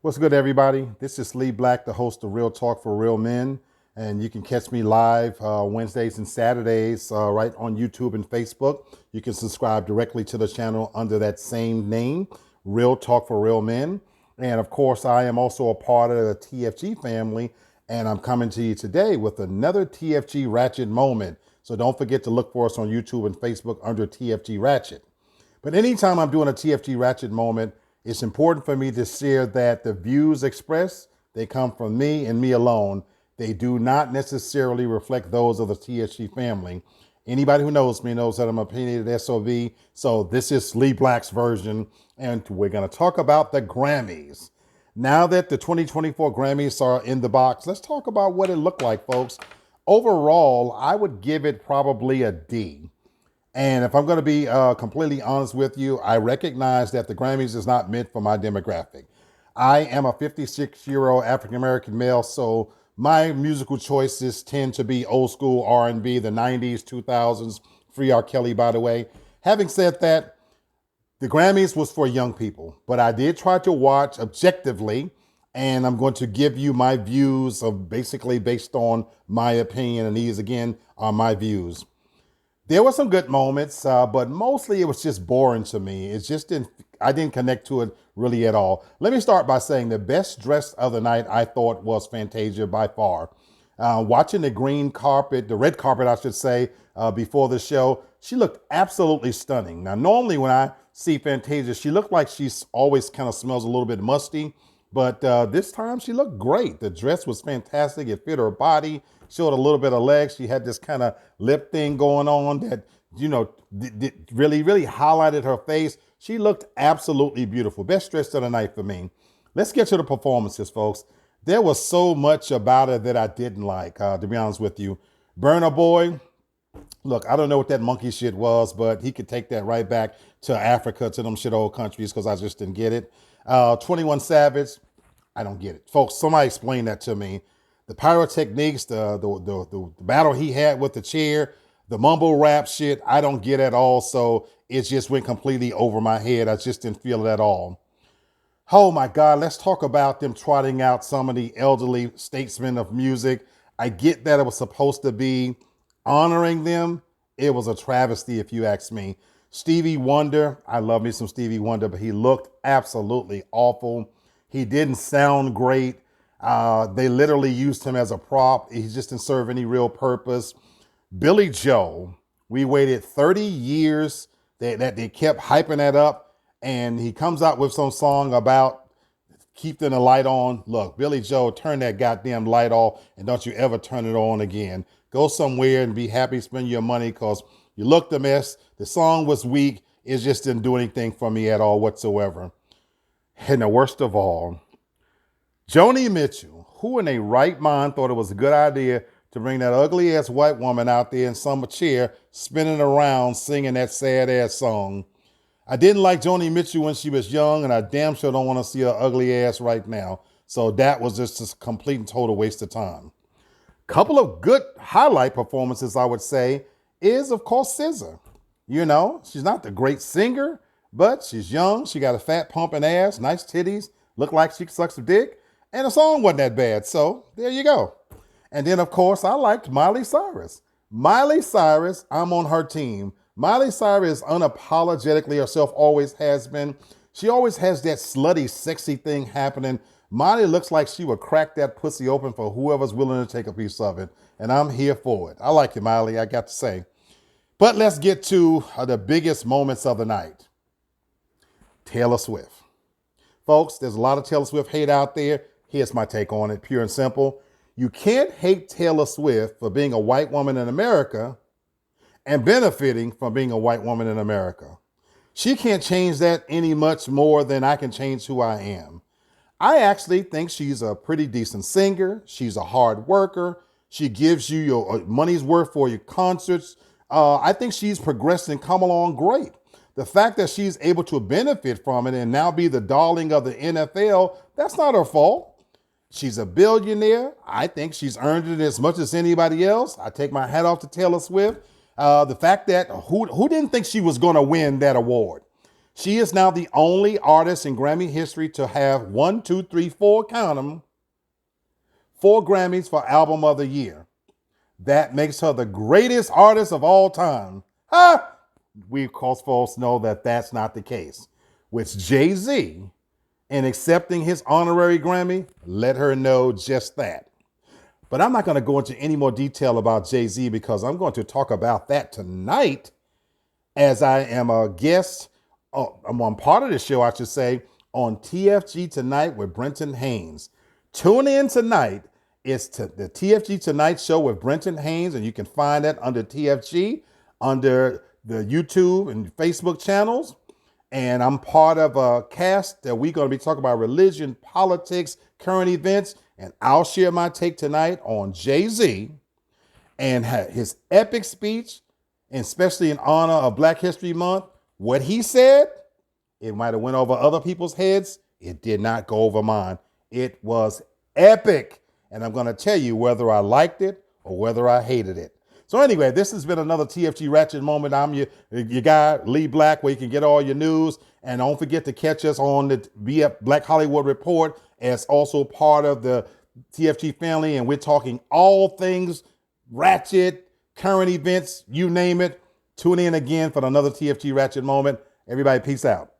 What's good, everybody? This is Lee Black, the host of Real Talk for Real Men. And you can catch me live Wednesdays and Saturdays right on YouTube and Facebook. You can subscribe directly to the channel under that same name, Real Talk for Real Men. And of course, I am also a part of the TFG family. And I'm coming to you today with another TFG Ratchet moment. So don't forget to look for us on YouTube and Facebook under TFG Ratchet. But anytime I'm doing a TFG Ratchet moment, it's important for me to share that the views expressed, they come from me and me alone. They do not necessarily reflect those of the TFG family. Anybody who knows me knows that I'm an opinionated SOV. So this is Lee Black's version, and we're going to talk about the Grammys. Now that the 2024 Grammys are in the box, let's talk about what it looked like, folks. Overall, I would give it probably a D. And if I'm going to be completely honest with you, I recognize that the Grammys is not meant for my demographic. I am a 56-year-old African-American male, so my musical choices tend to be old school R&B, the 90s, 2000s, free R. Kelly, by the way. Having said that, the Grammys was for young people, but I did try to watch objectively, and I'm going to give you my views of basically based on my opinion, and these, again, are my views. There were some good moments, but mostly it was just boring to me. I didn't connect to it really at all. Let me start by saying the best dress of the night I thought was Fantasia by far. Watching the red carpet, I should say, before the show, she looked absolutely stunning. Now, normally when I see Fantasia, she looked like she's always kind of smells a little bit musty. But this time she looked great. The dress was fantastic. It fit her body, showed a little bit of legs. She had this kind of lip thing going on that, really, really highlighted her face. She looked absolutely beautiful. Best dress of the night for me. Let's get to the performances, folks. There was so much about it that I didn't like, to be honest with you. Burna Boy, look, I don't know what that monkey shit was, but he could take that right back to Africa, to them shit old countries, because I just didn't get it. 21 Savage, I don't get it. Folks, somebody explain that to me. The pyrotechniques, the battle he had with the chair, the mumble rap shit, I don't get at all. So it just went completely over my head. I just didn't feel it at all. Oh my God, let's talk about them trotting out some of the elderly statesmen of music. I get that it was supposed to be honoring them. It was a travesty, if you ask me. Stevie Wonder, I love me some Stevie Wonder, but he looked absolutely awful. He didn't sound great. They literally used him as a prop. He just didn't serve any real purpose. Billy Joel, we waited 30 years that they kept hyping that up, and he comes out with some song about keeping the light on. Look, Billy Joel, turn that goddamn light off, and don't you ever turn it on again. Go somewhere and be happy, spend your money, because you looked a mess. The song was weak. It just didn't do anything for me at all whatsoever. And the worst of all, Joni Mitchell, who in a right mind thought it was a good idea to bring that ugly ass white woman out there in some chair spinning around singing that sad ass song. I didn't like Joni Mitchell when she was young, and I damn sure don't want to see her ugly ass right now. So that was just a complete and total waste of time. Couple of good highlight performances, I would say, is, of course, SZA. You know, she's not the great singer, but she's young. She got a fat pumping ass, nice titties, look like she sucks a dick, and the song wasn't that bad. So there you go. And then, of course, I liked Miley Cyrus. Miley Cyrus, I'm on her team. Miley Cyrus unapologetically herself, always has been. She always has that slutty, sexy thing happening. Miley looks like she would crack that pussy open for whoever's willing to take a piece of it. And I'm here for it. I like you, Miley, I got to say. But let's get to the biggest moments of the night. Taylor Swift. Folks, there's a lot of Taylor Swift hate out there. Here's my take on it, pure and simple. You can't hate Taylor Swift for being a white woman in America and benefiting from being a white woman in America. She can't change that any much more than I can change who I am. I actually think she's a pretty decent singer. She's a hard worker. She gives you your money's worth for your concerts. I think she's progressed and come along great. The fact that she's able to benefit from it and now be the darling of the NFL, that's not her fault. She's a billionaire. I think she's earned it as much as anybody else. I take my hat off to Taylor Swift. The fact that who didn't think she was going to win that award? She is now the only artist in Grammy history to have 1, 2, 3, 4, count them, 4 Grammys for Album of the Year. That makes her the greatest artist of all time. Ha! We, of course, folks know that that's not the case. With Jay-Z, in accepting his honorary Grammy, let her know just that. But I'm not going to go into any more detail about Jay-Z because I'm going to talk about that tonight as I am a guest. I'm on part of the show, I should say, on TFG Tonight with Brenton Haynes. Tune in tonight. It's the TFG Tonight Show with Brenton Haynes, and you can find that under TFG, under the YouTube and Facebook channels. And I'm part of a cast that we're going to be talking about religion, politics, current events, and I'll share my take tonight on Jay-Z and his epic speech, and especially in honor of Black History Month. What he said, it might have went over other people's heads. It did not go over mine. It was epic. And I'm going to tell you whether I liked it or whether I hated it. So anyway, this has been another TFG Ratchet Moment. I'm your guy, Lee Black, where you can get all your news. And don't forget to catch us on the BF Black Hollywood Report as also part of the TFG family. And we're talking all things ratchet, current events, you name it. Tune in again for another TFG Ratchet Moment. Everybody, peace out.